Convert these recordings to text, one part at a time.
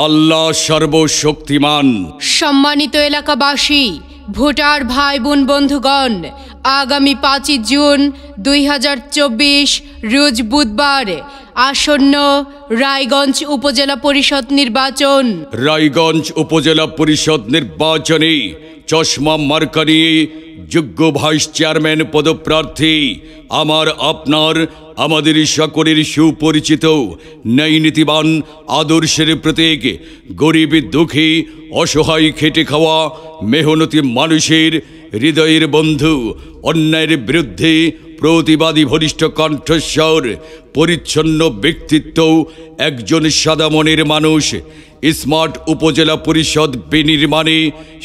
আল্লাহ সর্বশক্তিমান। সম্মানিত এলাকাবাসী, ভোটার ভাই বোন বন্ধুগণ, আগামী 5 জুন 2024 রোজ বুধবার আসন্ন রায়গঞ্জ উপজেলা পরিষদ নির্বাচন। রায়গঞ্জ উপজেলা পরিষদ নির্বাচনে চশমা মার্কা নিয়ে যোগ্য ভাইস চেয়ারম্যান পদপ্রার্থী আমাদের সকলের সুপরিচিত ন্যায় নীতিবান আদর্শের প্রতীক, গরিব দুঃখী অসহায় খেটে খাওয়া মেহনতি মানুষের হৃদয়ের বন্ধু, অন্যায়ের বিরুদ্ধে প্রতিবাদী বলিষ্ঠ কণ্ঠস্বর, পরিচ্ছন্ন ব্যক্তিত্ব, একজন সাদা মনের মানুষ, স্মার্ট উপজেলা পরিষদ বিনির্মাণে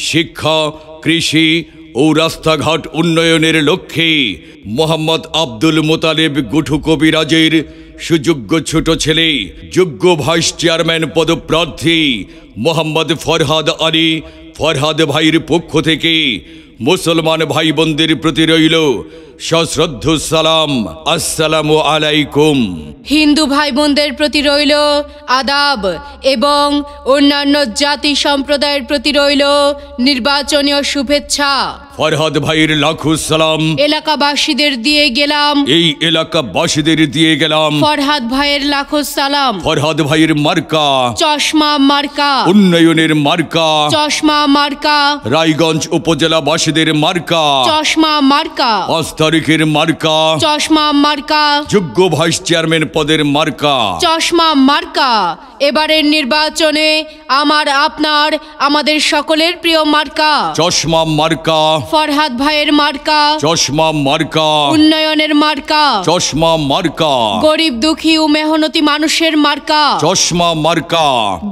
শিক্ষা, কৃষি ও রাস্তাঘাট উন্নয়নের লক্ষ্যে মোহাম্মদ আব্দুল মোতালেব গুঠু কবিরাজের সুযোগ্য ছোট ছেলে, যোগ্য ভাইস চেয়ারম্যান পদপ্রার্থী মোহাম্মদ ফরহাদ আলী ফরহাদ ভাইয়ের পক্ষ থেকে মুসলমান ভাই বোনদের প্রতি রইল সশ্রদ্ধ সালাম, আসসালামু আলাইকুম। হিন্দু ভাই বোনদের প্রতি রইল আদাব এবং অন্যান্য জাতি সম্প্রদায়ের প্রতি রইল নির্বাচনীয় শুভেচ্ছা। ফরহাদ ভাইয়ের লাখো সালাম এলাকাবাসীদের দিয়ে গেলাম, এই এলাকাবাসীদের দিয়ে গেলাম। ফরহাদ ভাইয়ের লাখো সালাম। ফরহাদ ভাইয়ের মার্কা চশমা মার্কা, উন্নয়নের মার্কা চশমা মার্কা, রায়গঞ্জ উপজেলাবাসীদের মার্কা চশমা মার্কা, 5 তারিখের মার্কা চশমা মার্কা, যোগ্য ভাইস চেয়ারম্যান পদের মার্কা চশমা মার্কা। এবারের নির্বাচনে আমাদের সকলের প্রিয় মার্কা চশমা মার্কা, ফরহাদ ভাইয়ের মার্কা চশমা মার্কা, উন্নয়নের মার্কা চশমা মার্কা, গরিব দুঃখী ও মেহনতি মানুষের মার্কা চশমা মার্কা,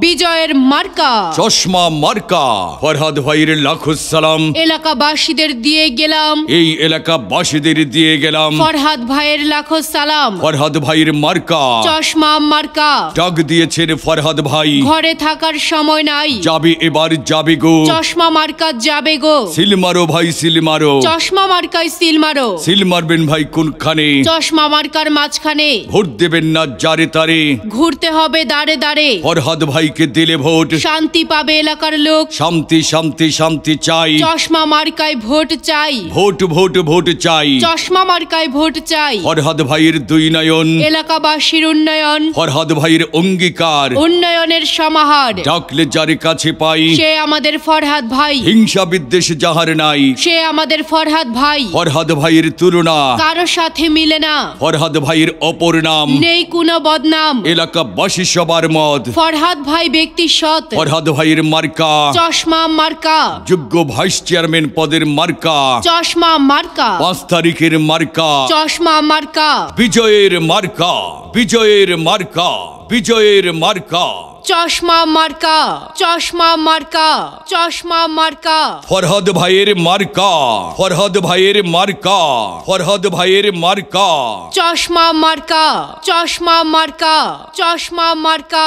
বিজয়ের মার্কা চশমা মার্কা। ফরহাদ ভাইয়ের লাখো সালাম এলাকাবাসীদের দিয়ে গেলাম, এই এলাকাবাসীদের দিয়ে গেলাম। ফরহাদ ভাইয়ের লাখো সালাম। ফরহাদ ভাইয়ের মার্কা চশমা মার্কা, ডাক দিয়েছেন ফরহাদ ভাই, ঘরে থাকার সময় নাই, যাবে এবার যাবে গো, চশমা মার্কা যাবে গো, সিল মারো ভাই সিল মারো, চশমা মার্কায় সিল মারো। সিল মারবেন ভাই কোনখানে, চশমা মার্কার মাঝখানে, ভোট দেবেন না যারে তারে, ঘুরতে হবে দাঁড়ে দাঁড়ে, ফরহাদ ভাইকে দিলে ভোট শান্তি পাবে এলাকার লোক, শান্তি শান্তি শান্তি চাই, চশমা মার্কায় ভোট চাই, ভোট ভোট ভোট চাই, চশমা মার্কায় ভোট চাই। ফরহাদ ভাইয়ের দুই নয়ন, এলাকাবাসীর উন্নয়ন, ফরহাদ ভাইয়ের অঙ্গীকার, উন্নয়নের সমাহার, ডাকলে যারে কাছে পাই, সে আমাদের ফরহাদ ভাই, হিংসা বিদ্বেষ যাহার নাই, সে আমাদের ফরহাদ ভাই, ফরহাদ ভাইয়ের তুলনা কারো সাথে মিলে না, ফরহাদ ভাইয়ের অপর নাম, নেই কোনো বদনাম, এলাকাবাসী সবার মত, ফরহাদ ভাই ব্যক্তি সৎ, ফরহাদ ভাইয়ের মার্কা চশমা মার্কা, যোগ্য ভাইস চেয়ারম্যান পদের মার্কা চশমা মার্কা, 5 তারিখের মার্কা চশমা মার্কা, বিজয়ের মার্কা, বিজয়ের মার্কা, বিজয়ের মার্কা, চশমা মার্কা, চশমা মার্কা, চশমা মার্কা। ফরহাদ ভাইয়ের মার্কা, ফরহাদ ভাইয়ের মার্কা, ফরহাদ ভাইয়ের মার্কা, চশমা মার্কা, চশমা মার্কা, চশমা মার্কা।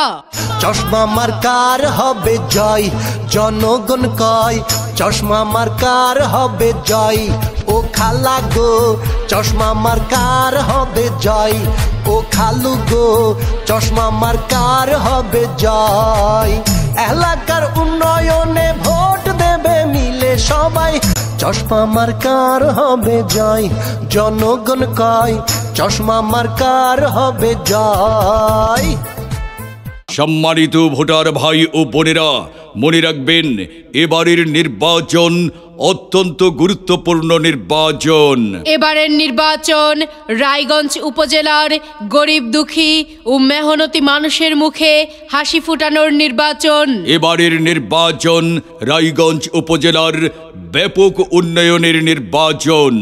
চশমা মার্কার হবে জয়, জনগণ কয় চশমা মার্কার হবে জয়, ও খালা গো চশমা মার্কার হবে জয়, ও খালু গো চশমা মার্কার হবে জয়। এলাকার উন্নয়নে ভোট দেবে মিলে সবাই, চশমা মার্কার হবে জয়, জনগণ কয় চশমা মার্কার হবে জয়। সম্মানিত ভোটার ভাই ও বোনেরা, মনে রাখবেন এবারের নির্বাচন অত্যন্ত গুরুত্বপূর্ণ নির্বাচন। এবারের নির্বাচন রায়গঞ্জ উপজেলার গরিব দুঃখী ও মেহনতি মানুষের মুখে হাসি ফুটানোর নির্বাচন। এবারের নির্বাচন রায়গঞ্জ উপজেলার ব্যাপক উন্নয়নের নির্বাচন।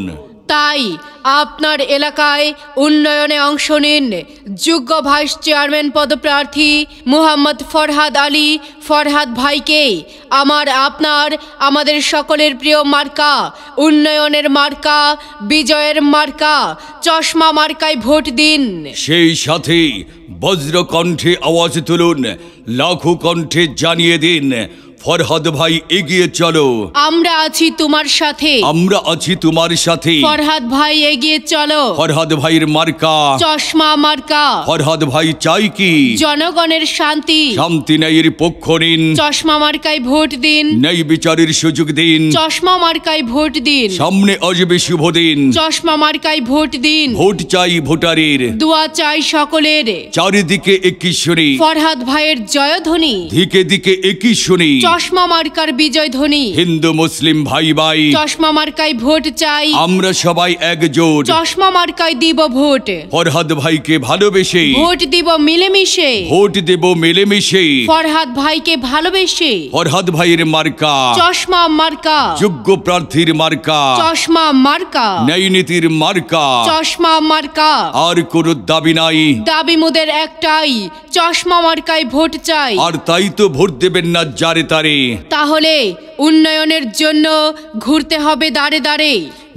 তাই আপনার এলাকায় উন্নয়নে অংশ নিন। যোগ্য ভাইস চেয়ারম্যান পদপ্রার্থী মোহাম্মদ ফরহাদ আলী ফরহাদ ভাইকে আমাদের সকলের প্রিয় মার্কা, উন্নয়নের মার্কা, বিজয়ের মার্কা, চশমা মার্কায় ভোট দিন। সেই সাথে বজ্র কণ্ঠে আওয়াজ তুলুন, লাখো কণ্ঠে জানিয়ে দিন, ফরহাদ ভাই এগিয়ে চলো, আমরা আছি তোমার সাথে, আমরা আছি তোমার সাথে। ফরহাদ ভাই এগিয়ে চলো, ফরহাদ ভাইয়ের মার্কা চশমা মার্কা। ফরহাদ ভাই চাই কি? জনগণের শান্তি, শান্তি ন্যায়ের পক্ষ নিন, চশমা মার্কায় ভোট দিন, ন্যায় বিচারের সুযোগ দিন। চশমা মার্কায় ভোট দিন, সামনে আসবে শুভ দিন, চশমা মার্কায় ভোট দিন। ভোট চাই ভোটারের, দোয়া চাই সকলের, চারিদিকে একই শুনি, ফরহাদ ভাইয়ের জয়ধ্বনি, দিকে দিকে একই শুনি। চশমা মার্কার বিজয় ধ্বনি। হিন্দু মুসলিম ভাই ভাই চশমা মার্কায় ভোট চাই, আমরা সবাই একজোট। চশমা মার্কায় দিব ভোট, ফরহাদ ভাইকে ভালোবেসে ভোট দিব মিলেমিশে, ভোট দেব মিলেমিশে। ফরহাদ ভাইকে ভালোবেসে। ফরহাদ ভাইয়ের মার্কা চশমা মার্কা, যোগ্য প্রার্থীর মার্কা, চশমা মার্কা, ন্যায় নীতির মার্কা। চশমা মার্কা। আর কোনো দাবি নাই, দাবি মোদের একটাই, চশমা মার্কায় ভোট চাই। আর তাই তো ভোট দেবেন না যারে তারে। তাহলে উন্নয়নের জন্য ঘুরতে হবে দাঁড়ে দাঁড়ে,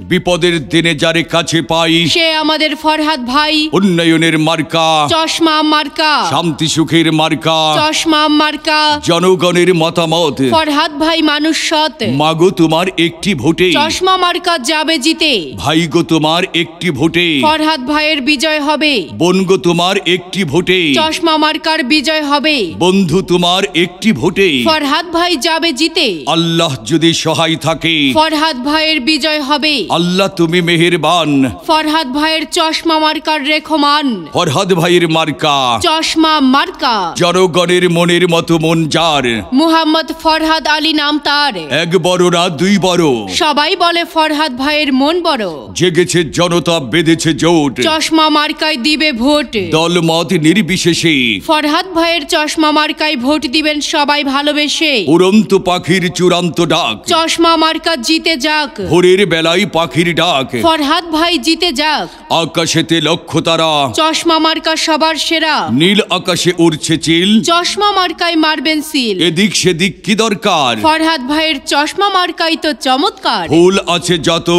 বিপদের দিনে যারে কাছে পাই, সে আমাদের ফরহাদ ভাই। উন্নয়নের মার্কা, চশমা মার্কা, শান্তি সুখের মার্কা, চশমা মার্কা। জনগণের মতামত। ফরহাদ ভাই মানুষ সৎ, মাগো তোমার একটি ভোটে, চশমা মার্কা যাবে জিতে। ভাইগো তোমার একটি ভোটে, ফরহাদ ভাইয়ের বিজয় হবে, বোনগো তোমার একটি ভোটে, চশমা মার্কার বিজয় হবে। বন্ধু তোমার একটি ভোটে। ফরহাদ ভাই যাবে জিতে, আল্লাহ যদি সহায় থাকে, ফরহাদ ভাইয়ের বিজয় হবে। আল্লাহ তুমি মেহেরবান। ফরহাদ ভাইয়ের চশমা মার্কার রেখমান, ফরহাদ ভাইয়ের মার্কা, চশমা মার্কা। জনগণের মনের মতো মন যার, মুহাম্মদ ফরহাদ আলী নাম তার। এক বড় না দুই বড়, সবাই বলে ফরহাদ ভাইয়ের মন বড়। জেগেছে জনতা বেঁধেছে জোট, চশমা মার্কায় দিবে ভোট, দল মত নির্বিশেষে। ফরহাদ ভাইয়ের চশমা মার্কায় ভোট দিবেন সবাই ভালোবেসে। উড়ন্ত পাখির চূড়ান্ত ডাক, চশমা মার্কা জিতে যাক, ভোরের বেলায় পাখির ডাক। ফরহাদ ভাই জিতে যাক, আকাশেতে লক্ষ্য তারা, চশমা মার্কা সবার সেরা। নীল আকাশে উড়ছে চিল, চশমা মার্কায় মারবেন সিল, এদিক সেদিক কি দরকার। ফরহাদ ভাইয়ের চশমা মার্কাই তো চমৎকার। ফুল আছে যত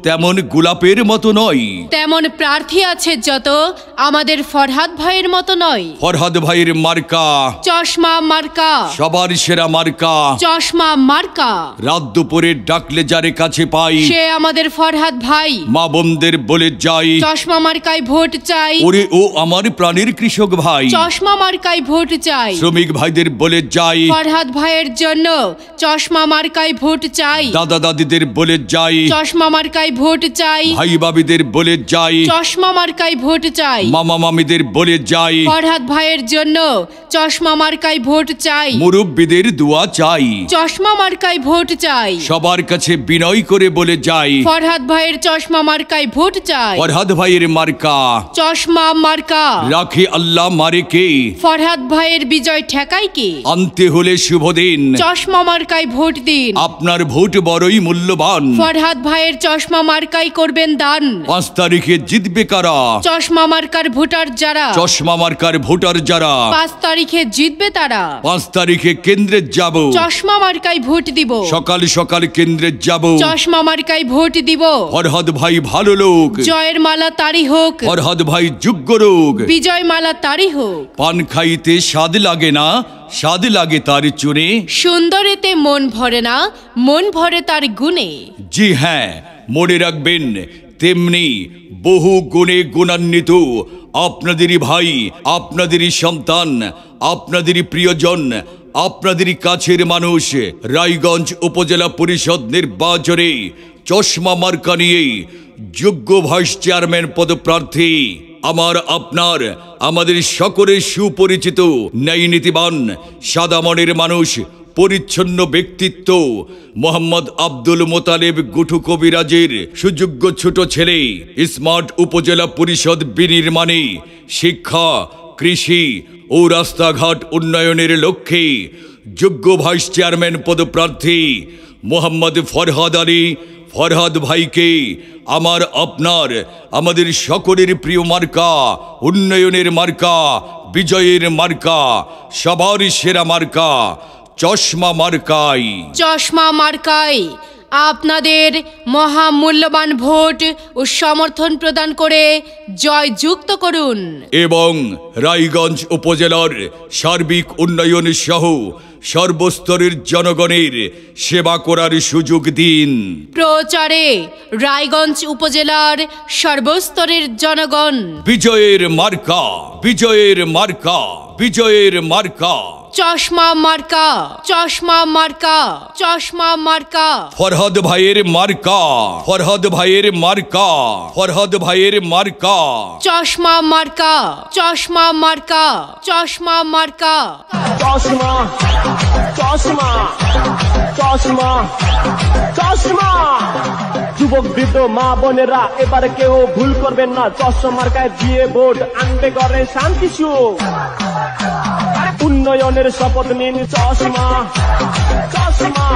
তেমন গোলাপের মতো নয়, তেমন প্রার্থী আছে যত আমাদের ফরহাদ ভাইয়ের মতো নয়। ফরহাদ ভাইয়ের মার্কা চশমা মার্কা, সবার সেরা মার্কা। চশমা মার্কা। রাত দুপুরে ডাকলে যারে কাছে পাই, সে আমাদের ফরহাদ ভাই। মা বোনদের বলে যাই, চশমা মার্কায় ভোট চাই, ওরে ও আমার প্রাণের কৃষক ভাই। চশমা মার্কায় ভোট চাই, শ্রমিক ভাইদের বলে যাই, ফরহাদ ভাইয়ের জন্য চশমা মার্কায় ভোট চাই। দাদা দাদিদের বলে যাই, চশমা মার্কায় ভোট চাই, ভাই বাবিদের বলে যাই, চশমা মার্কায় ভোট চাই। মামা মামিদের বলে যাই, ফরহাদ ভাইয়ের জন্য চশমা মার্কায় ভোট চাই, মুরব্বীদের দোয়া চাই। চশমা মার্কায় ভোট চাই। সবার কাছে বিনয় করে বলে যাই, ফরহাদ ভাইয়ের চশমা মার্কায় ভোট চাই। ফরহাদ ভাইয়ের মার্কা চশমা মার্কা। রাখে আল্লাহ মারে কে, ফরহাদ ভাইয়ের বিজয় ঠেকাই কে। আনতে হলে শুভ দিন, চশমা মার্কায় ভোট দিন, আপনার ভোট বড়ই মূল্যবান। ফরহাদ ভাইয়ের চশমা মার্কাই করবেন দান। 5 তারিখে জিতবে কারা, চশমা মার্কার ভোটার যারা, চশমা মার্কার ভোটার যারা। 5 তারিখে জিতবে তারা। 5 তারিখে কেন্দ্রে যাব, চশমা মার্কায় ভোট দিব, সকাল সকাল কেন্দ্রে যাব। চশমা মার্কায় ভোট দিব। ফরহাদ ভাই ভালো লোক, জয়ের মালা তারি হোক, ফরহাদ ভাই যোগ্য লোক। বিজয় মালা তারি হোক। পান খাইতে স্বাদ লাগে না, স্বাদ লাগে তার চুনে। সুন্দরেতে মন ভরে না, মন ভরে তার গুণে। জি হ্যাঁ, মনে রাখবেন তেমনি বহু গুণে গুণান্বিত আপনাদেরই ভাই, আপনাদেরই সন্তান, আপনাদেরই প্রিয়জন, আপনাদেরই কাছের মানুষ রায়গঞ্জ উপজেলা পরিষদ নির্বাচনে চশমা মার্কা নিয়ে যোগ্য ভাইস চেয়ারম্যান পদপ্রার্থী আমার আপনার আমাদের সকলের সুপরিচিত ন্যায় নীতিবান সাদা মনের মানুষ, পরিচ্ছন্ন ব্যক্তিত্ব মোহাম্মদ আব্দুল মোতালেব গুঠু কবিরাজের সুযোগ্য ছোট ছেলে, স্মার্ট উপজেলা পরিষদ বিনির্মাণে শিক্ষা, কৃষি ও রাস্তাঘাট উন্নয়নের লক্ষ্যে যোগ্য ভাইস চেয়ারম্যান পদপ্রার্থী মোহাম্মদ ফরহাদ আলী ফরহাদ ভাইকে আমার আপনার আমাদের সকলের প্রিয় মার্কা, উন্নয়নের মার্কা, বিজয়ের মার্কা, সবার সেরা মার্কা চশমা মার্কাই। চশমা মার্কায় আপনাদের মহামূল্যবান ভোট ও সমর্থন প্রদান করে জয়যুক্ত করুন এবং রায়গঞ্জ উপজেলার সার্বিক উন্নয়ন সহ সর্বস্তরের জনগণের সেবা করার সুযোগ দিন। প্রচারে রায়গঞ্জ উপজেলার সর্বস্তরের জনগণ। বিজয়ের মার্কা, বিজয়ের মার্কা, বিজয়ের মার্কা চশমা মার্কা, চশমা মার্কা, চশমা মার্কা। ফরহাদ ভাইয়ের মার্কা, ফরহাদ ভাইয়ের মার্কা, ফরহাদ ভাইয়ের মার্কা চশমা মার্কা, চশমা মার্কা, চশমা মার্কা। চশমা চশমা চশমা চশমা। যুবক বৃদ্ধ মা বোনেরা এবার কেউ ভুল করবেন না, চশমা মার্কায় দিয়ে ভোট আনবে করে শান্তি সুখ। উন্নয়নের শপথ নিন, চশমা চশমা।